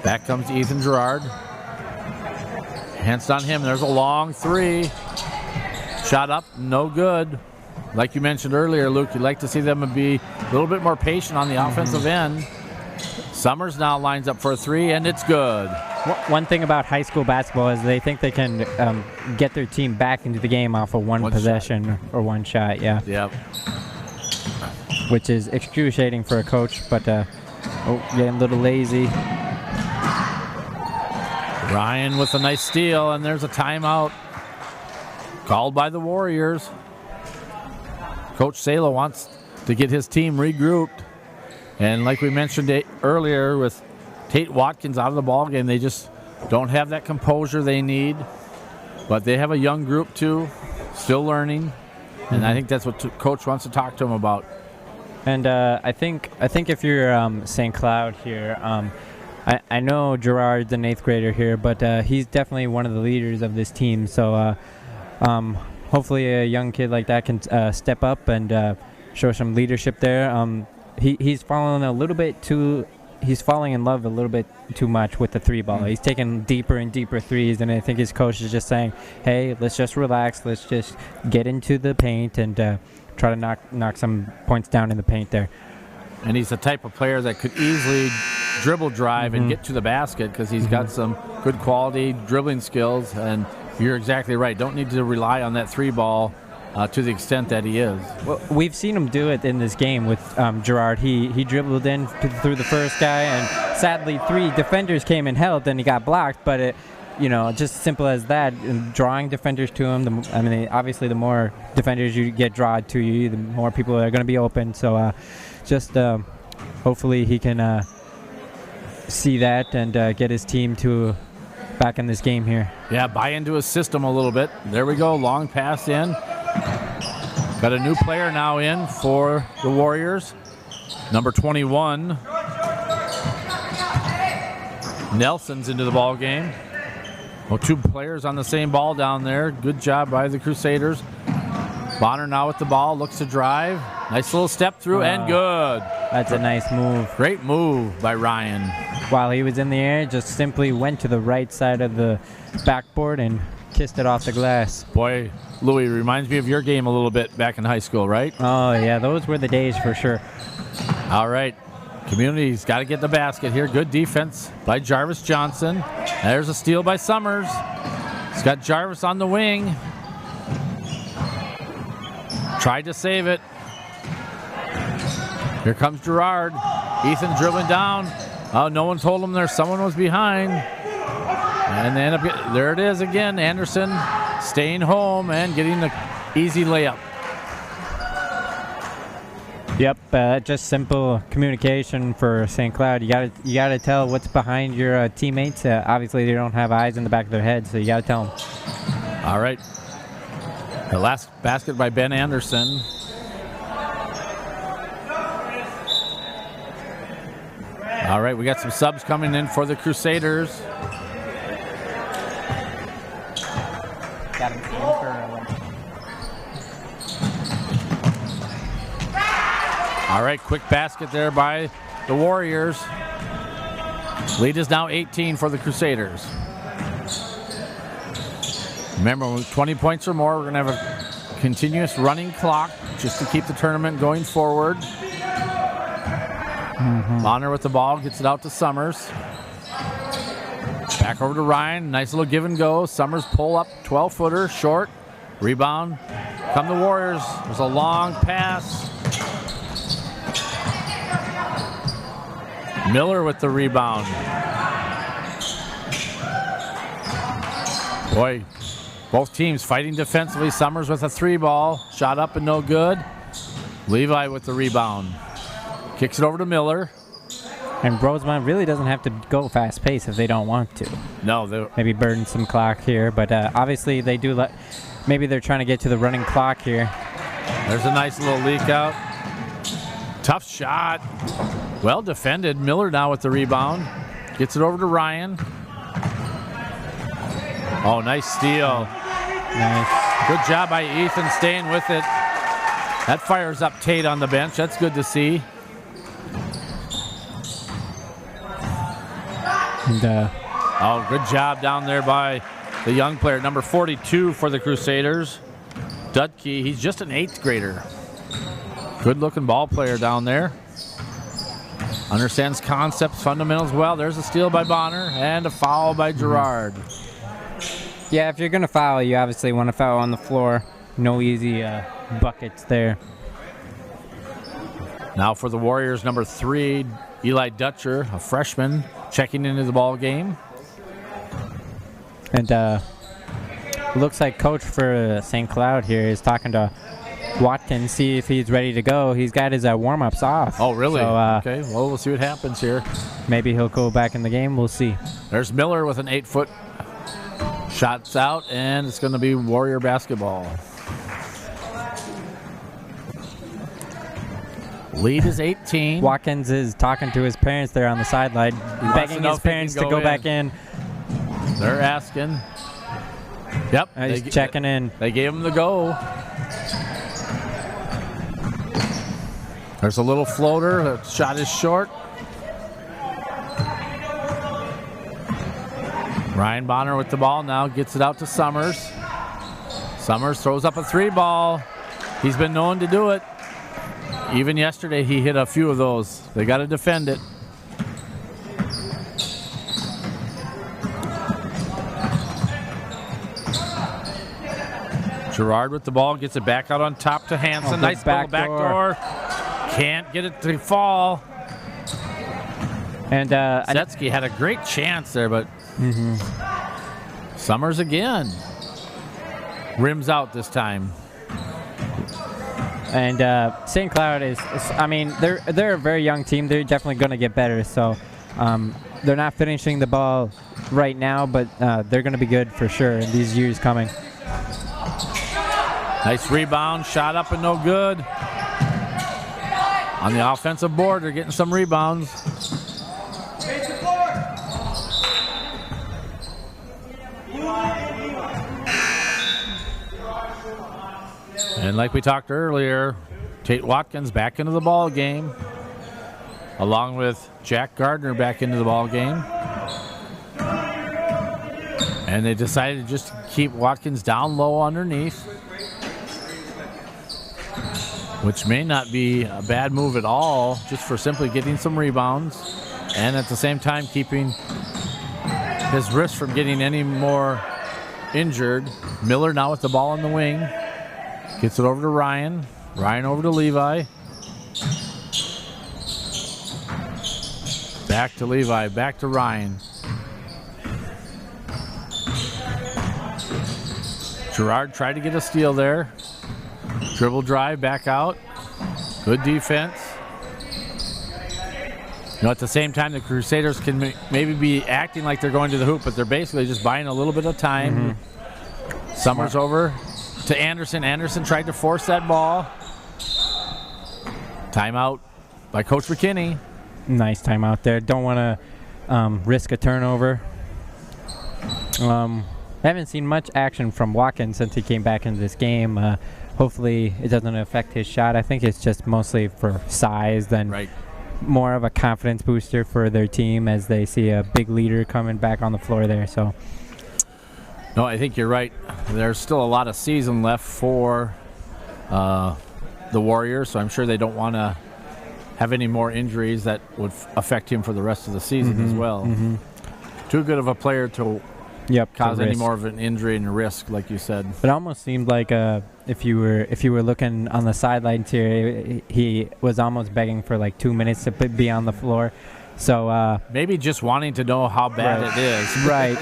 Back comes Ethan Gerard. Hands on him. There's a long 3. Shot up, no good. Like you mentioned earlier, Luke, you'd like to see them be a little bit more patient on the offensive end. Summers now lines up for a 3, and it's good. One thing about high school basketball is they think they can get their team back into the game off of one possession shot. Or one shot, yeah. Yep. Which is excruciating for a coach, but getting a little lazy. Ryan with a nice steal, and there's a timeout called by the Warriors. Coach Salo wants to get his team regrouped. And like we mentioned earlier, with Tate Watkins out of the ballgame, they just don't have that composure they need. But they have a young group too, still learning. And I think that's what Coach wants to talk to them about. And I think if you're St. Cloud here, I know Gerard's an 8th grader here, but he's definitely one of the leaders of this team. So hopefully a young kid like that can step up and show some leadership there. He's falling in love a little bit too much with the 3 ball. He's taking deeper and deeper threes, and I think his coach is just saying, hey, let's just relax. Let's just get into the paint and try to knock some points down in the paint there. And he's the type of player that could easily dribble drive and get to the basket because he's got some good quality dribbling skills. And you're exactly right. Don't need to rely on that 3 ball to the extent that he is. Well, we've seen him do it in this game with Gerard. He dribbled in through the first guy, and sadly 3 defenders came and helped, and he got blocked. But it, just simple as that, drawing defenders to him. Obviously, the more defenders you get drawn to you, the more people are going to be open. So, hopefully he can see that and get his team to back in this game here. Yeah, buy into his system a little bit. There we go, long pass in. Got a new player now in for the Warriors. Number 21. Nelson's into the ball game. Well, 2 players on the same ball down there. Good job by the Crusaders. Bonner now with the ball, looks to drive. Nice little step through and good. That's a nice move. Great move by Ryan. While he was in the air, just simply went to the right side of the backboard and kissed it off the glass. Boy, Louis, reminds me of your game a little bit back in high school, right? Oh, yeah, those were the days for sure. All right. Community's got to get the basket here. Good defense by Jarvis Johnson. There's a steal by Summers. He's got Jarvis on the wing. Tried to save it. Here comes Gerard. Ethan dribbling down. Oh, no one told them someone was behind. And they end up there it is again. Anderson staying home and getting the easy layup. Yep, just simple communication for St. Cloud. You gotta tell what's behind your teammates. Obviously, they don't have eyes in the back of their head, so you gotta tell them. All right. The last basket by Ben Anderson. All right, we got some subs coming in for the Crusaders. Got him for All right, quick basket there by the Warriors. Lead is now 18 for the Crusaders. Remember, with 20 points or more, we're going to have a continuous running clock just to keep the tournament going forward. Bonner with the ball, gets it out to Summers. Back over to Ryan. Nice little give and go. Summers pull up, 12-footer, short. Rebound. Come the Warriors. There's a long pass. Miller with the rebound. Boy, both teams fighting defensively. Summers with a 3-ball. Shot up and no good. Levi with the rebound. Kicks it over to Miller. And Rosemount really doesn't have to go fast pace if they don't want to. No, maybe burn some clock here, but obviously they do. Maybe they're trying to get to the running clock here. There's a nice little leak out. Tough shot. Well defended. Miller now with the rebound. Gets it over to Ryan. Oh, nice steal. Nice. Good job by Ethan staying with it. That fires up Tate on the bench. That's good to see. And, oh, good job down there by the young player, number 42 for the Crusaders. Dudke, he's just an 8th grader. Good looking ball player down there. Understands concepts, fundamentals well. There's a steal by Bonner and a foul by Gerard. Yeah, if you're going to foul, you obviously want to foul on the floor. No easy buckets there. Now for the Warriors, number 3, Eli Dutcher, a freshman, checking into the ball game. And looks like coach for St. Cloud here is talking to Watkins, see if he's ready to go. He's got his warm-ups off. Oh, really? So, okay, well, we'll see what happens here. Maybe he'll go back in the game. We'll see. There's Miller with an 8-foot. Shots out, and it's going to be Warrior basketball. Lead is 18. Watkins is talking to his parents there on the sideline, begging his parents to go back in. They're asking. Yep. He's checking in. They gave him the go. There's a little floater. The shot is short. Ryan Bonner with the ball now. Gets it out to Summers. Summers throws up a 3-ball. He's been known to do it. Even yesterday, he hit a few of those. They got to defend it. Gerard with the ball, gets it back out on top to Hansen. Oh, nice backdoor. Can't get it to fall. And Setsky had a great chance there, but Summers again. Rims out this time. And St. Cloud is, I mean, they're a very young team. They're definitely going to get better. So they're not finishing the ball right now, but they're going to be good for sure in these years coming. Nice rebound, shot up and no good. On the offensive board, they're getting some rebounds. And like we talked earlier, Tate Watkins back into the ball game, along with Jack Gardner back into the ball game. And they decided just to keep Watkins down low underneath, which may not be a bad move at all, just for simply getting some rebounds and at the same time keeping his wrist from getting any more injured. Miller now with the ball in the wing. Gets it over to Ryan. Ryan over to Levi. Back to Levi, back to Ryan. Gerard tried to get a steal there. Dribble drive, back out. Good defense. You know, at the same time, the Crusaders can maybe be acting like they're going to the hoop, but they're basically just buying a little bit of time. Summers over to Anderson. Anderson tried to force that ball. Timeout by Coach McKinney. Nice timeout there. Don't want to risk a turnover. I haven't seen much action from Watkins since he came back into this game. Hopefully it doesn't affect his shot. I think it's just mostly for size than more of a confidence booster for their team as they see a big leader coming back on the floor there. So, no, I think you're right. There's still a lot of season left for the Warriors, so I'm sure they don't want to have any more injuries that would affect him for the rest of the season as well. Too good of a player to cause any more of an injury and a risk, like you said. It almost seemed like if you were looking on the sidelines here, he was almost begging for like 2 minutes to be on the floor. So maybe just wanting to know how bad it is. Right.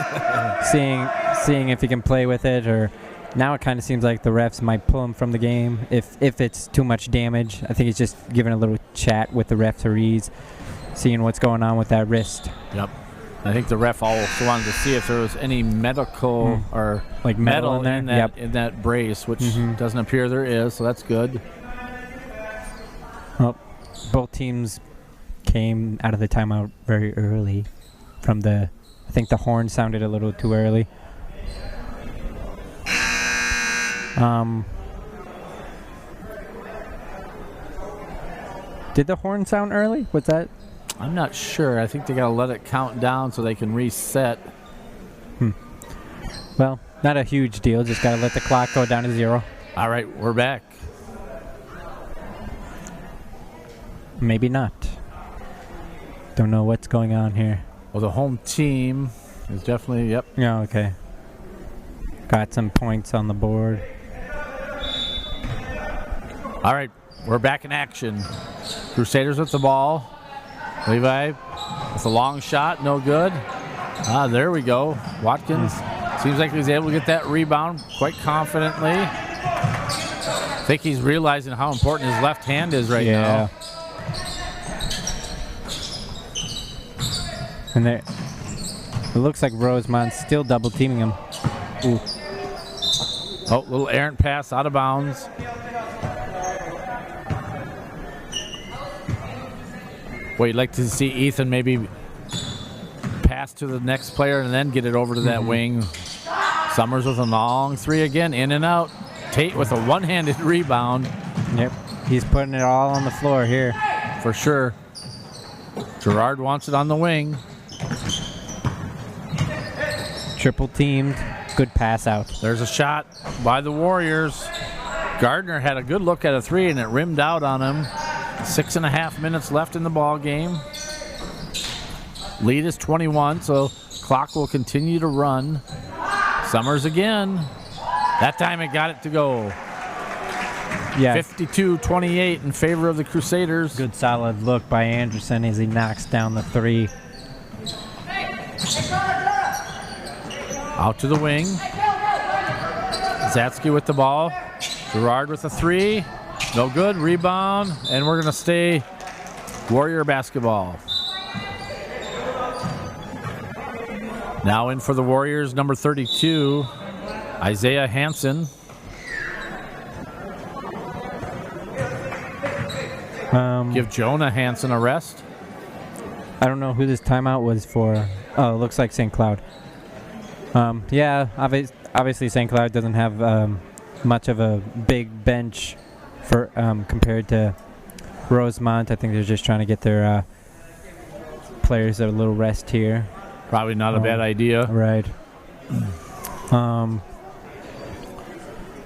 seeing if he can play with it, or now it kind of seems like the refs might pull him from the game if it's too much damage. I think he's just giving a little chat with the referees, seeing what's going on with that wrist. Yep. I think the ref also wanted to see if there was any medical or like metal in there in that brace, which doesn't appear there is, so that's good. Well, both teams came out of the timeout very early from I think the horn sounded a little too early. Did the horn sound early? Was that? I'm not sure. I think they got to let it count down so they can reset. Well, not a huge deal. Just got to let the clock go down to 0. All right, we're back. Maybe not. Don't know what's going on here. Well, the home team is definitely, Yeah, okay. Got some points on the board. All right, we're back in action. Crusaders with the ball. Levi with a long shot, no good. There we go. Watkins seems like he was able to get that rebound quite confidently. I think he's realizing how important his left hand is right now. And it looks like Rosemount's still double teaming him. Ooh. Oh, little errant pass out of bounds. Well, you'd like to see Ethan maybe pass to the next player and then get it over to that wing. Summers with a long 3 again, in and out. Tate with a one-handed rebound. Yep, he's putting it all on the floor here. For sure. Gerard wants it on the wing. Triple teamed, good pass out. There's a shot by the Warriors. Gardner had a good look at a 3 and it rimmed out on him. 6.5 minutes left in the ball game. Lead is 21, so clock will continue to run. Summers again. That time it got it to go. Yeah. 52-28 in favor of the Crusaders. Good solid look by Anderson as he knocks down the 3. Out to the wing. Zatsky with the ball. Gerard with a 3. No good. Rebound. And we're going to stay Warrior basketball. Now in for the Warriors, number 32, Isaiah Hansen. Give Jonah Hansen a rest. I don't know who this timeout was for. Oh, it looks like St. Cloud. Yeah, obviously St. Cloud doesn't have much of a big bench for compared to Rosemount. I think they're just trying to get their players a little rest here. Probably not a bad idea. Right.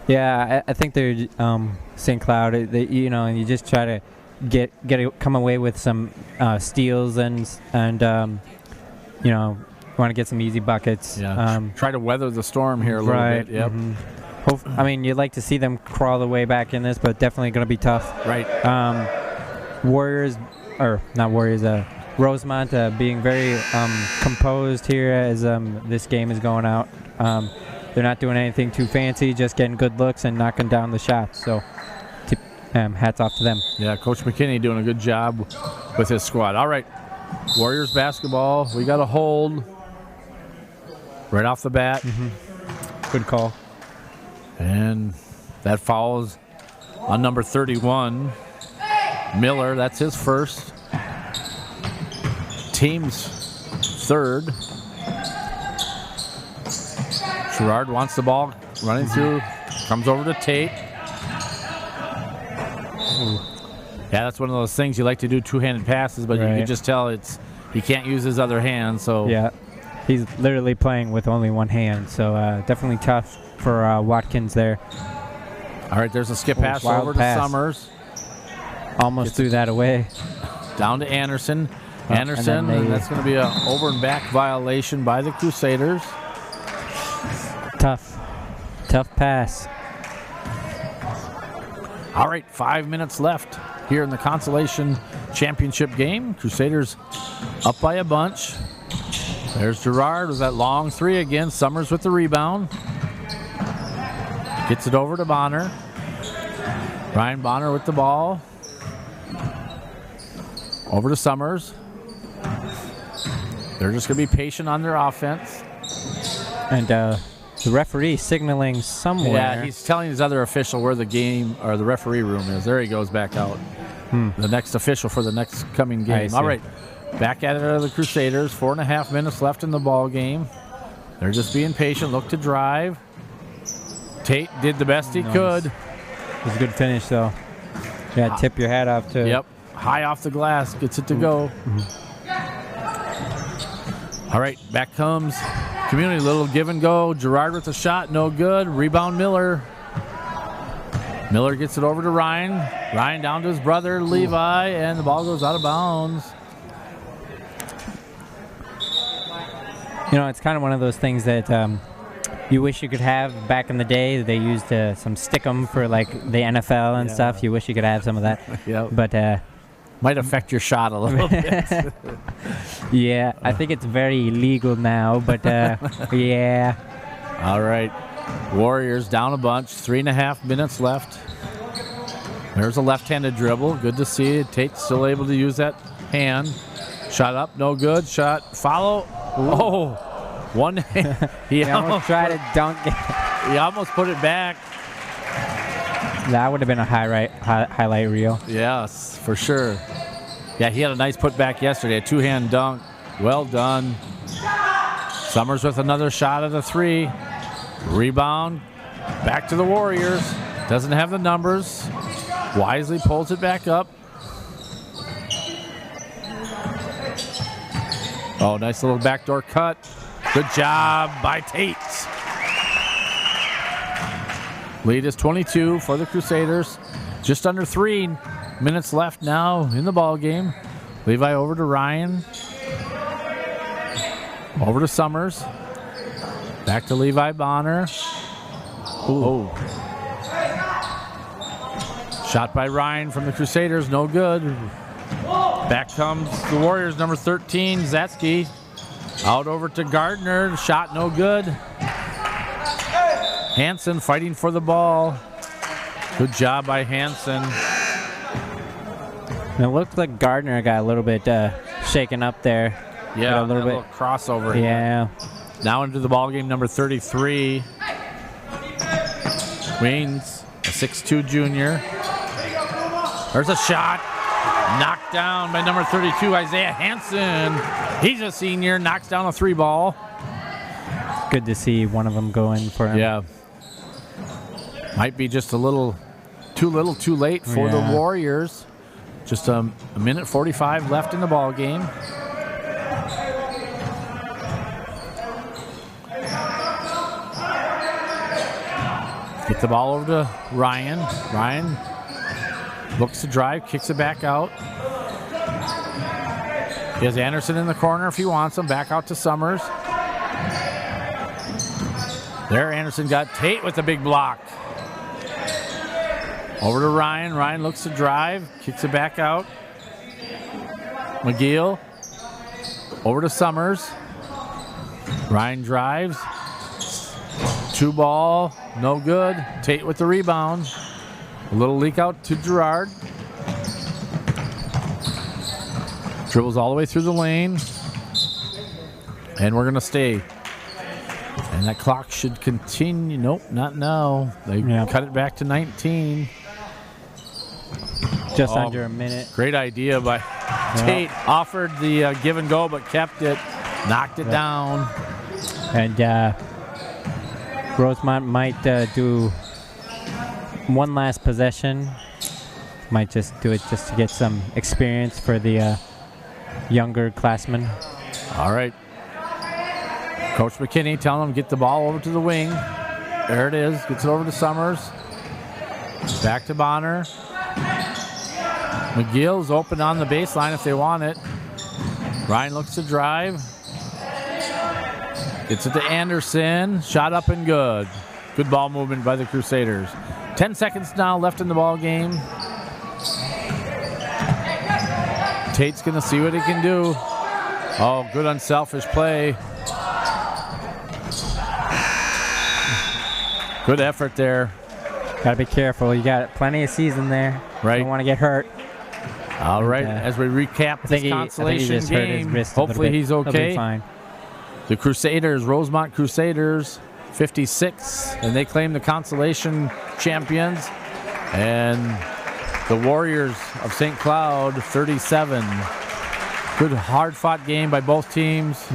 Yeah, I think they're St. Cloud. They, and you just try to come away with some steals and want to get some easy buckets. Yeah. Try to weather the storm here a little bit. Yep. I mean, you'd like to see them crawl the way back in this, but definitely going to be tough. Right. Warriors, or not Warriors, Rosemount being very composed here as this game is going out. They're not doing anything too fancy, just getting good looks and knocking down the shots. So hats off to them. Yeah, Coach McKinney doing a good job with his squad. All right, Warriors basketball. We got a hold right off the bat. Good call. And that follows on number 31, Miller. That's his first. Team's third. Gerard wants the ball running through. Comes over to Tate. Yeah, that's one of those things you like to do, two-handed passes, but you can just tell he can't use his other hand. So yeah, he's literally playing with only one hand. So definitely tough for Watkins there. All right, there's a skip pass over to Summers. Almost threw that away. Down to Anderson. Anderson, and that's going to be an over and back violation by the Crusaders. Tough pass. All right, 5 minutes left here in the consolation championship game. Crusaders up by a bunch. There's Gerard with that long three again. Summers with the rebound. Gets it over to Bonner. Ryan Bonner with the ball. Over to Summers. They're just going to be patient on their offense. And the referee signaling somewhere. Yeah, he's telling his other official where the game or the referee room is. There he goes back out. The next official for the next coming game. All right, back at it are the Crusaders. 4.5 minutes left in the ball game. They're just being patient. Look to drive. Tate did the best he could. It was a good finish, though. Yeah, tip your hat off to. Yep, high off the glass, gets it to go. All right, back comes Community. Little give and go. Gerard with a shot, no good. Rebound Miller. Miller gets it over to Ryan. Ryan down to his brother Levi, and the ball goes out of bounds. You know, it's kind of one of those things that you wish you could have back in the day. They used some stickum for like the NFL and stuff. You wish you could have some of that. Yep. But might affect your shot a little bit. Yeah, I think it's very illegal now, but yeah. All right. Warriors down a bunch. 3.5 minutes left. There's a left-handed dribble. Good to see. Tate still able to use that hand. Shot up, no good. Shot, follow. Oh, one hand. He almost tried to dunk it. He almost put it back. That would have been a highlight reel. Yes, for sure. Yeah, he had a nice putback yesterday. A two-hand dunk. Well done. Summers with another shot at the three. Rebound. Back to the Warriors. Doesn't have the numbers. Wisely pulls it back up. Oh, nice little backdoor cut. Good job by Tate. Lead is 22 for the Crusaders. Just under 3 minutes left now in the ball game. Levi over to Ryan. Over to Summers. Back to Levi Bonner. Ooh. Shot by Ryan from the Crusaders, no good. Back comes the Warriors, number 13, Zatsky. Out over to Gardner, shot no good. Hansen fighting for the ball. Good job by Hansen. It looked like Gardner got a little bit shaken up there. Yeah, a little crossover. Yeah. Now into the ball game, number 33. Waynes, a 6'2 junior. There's a shot. Knocked down by number 32, Isaiah Hansen. He's a senior, knocks down a 3 ball. Good to see one of them go in for him. Yeah. Might be just a little too late for the Warriors. Just a minute 45 left in the ball game. Get the ball over to Ryan. Ryan looks to drive, kicks it back out. He has Anderson in the corner if he wants him. Back out to Summers. There, Anderson got Tate with the big block. Over to Ryan. Ryan looks to drive, kicks it back out. McGill Over to Summers. Ryan drives. 2 ball, no good. Tate with the rebound. A little leak out to Gerard. Dribbles all the way through the lane. And we're going to stay. And that clock should continue. Nope, not now. They cut it back to 19. Just under a minute. Great idea by Tate. Offered the give and go, but kept it. Knocked it down. And Rosemount might do one last possession. Might just do it just to get some experience for the younger classmen. All right. Coach McKinney telling him get the ball over to the wing. There it is. Gets it over to Summers. Back to Bonner. McGill's open on the baseline if they want it. Ryan looks to drive. Gets it to Anderson. Shot up and good. Good ball movement by the Crusaders. 10 seconds now left in the ball game. Tate's going to see what he can do. Oh, good unselfish play. Good effort there. Got to be careful. You got plenty of season there. Right. Don't want to get hurt. All right. As we recap this consolation game, hopefully he's okay. He'll be fine. The Crusaders, Rosemount Crusaders, 56, and they claim the consolation champions. And the Warriors of St. Cloud, 37. Good hard-fought game by both teams.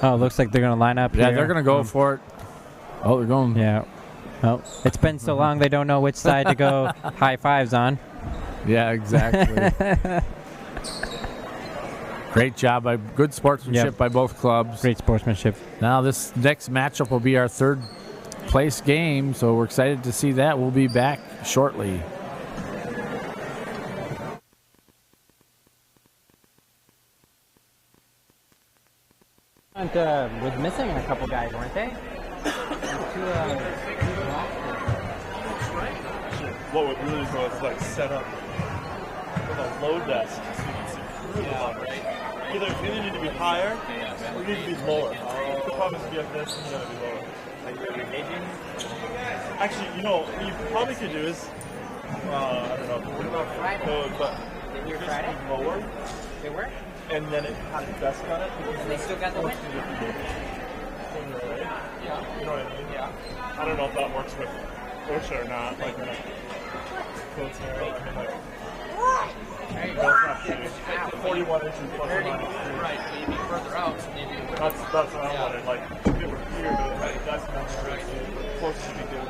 Oh, looks like they're going to line up here. Yeah, they're going to go for it. Oh, they're going. Yeah. Oh, it's been so long they don't know which side to go high fives on. Yeah, exactly. Great job by good sportsmanship by both clubs. Great sportsmanship. Now this next matchup will be our third place game, so we're excited to see that. We'll be back shortly. And was missing a couple guys, weren't they? What would really go is like set up with a load desk so you can see through the line. Either need to be higher or you need to be lower. The problem is if you have this and you gotta be lower. Actually, you know, what you probably could do is, I don't know, put it up code, but if it's lower, They were? and then it had a desk on it. They still got the win? Yeah. You know what I mean? Yeah. I don't know if that works with OSHA or not. Like, in a code scenario, I mean, like, it's not 41 inches plus or minus. Right, maybe further out, maybe. That's what I wanted. Like, if it were here, but it had a desk on it, close to be good.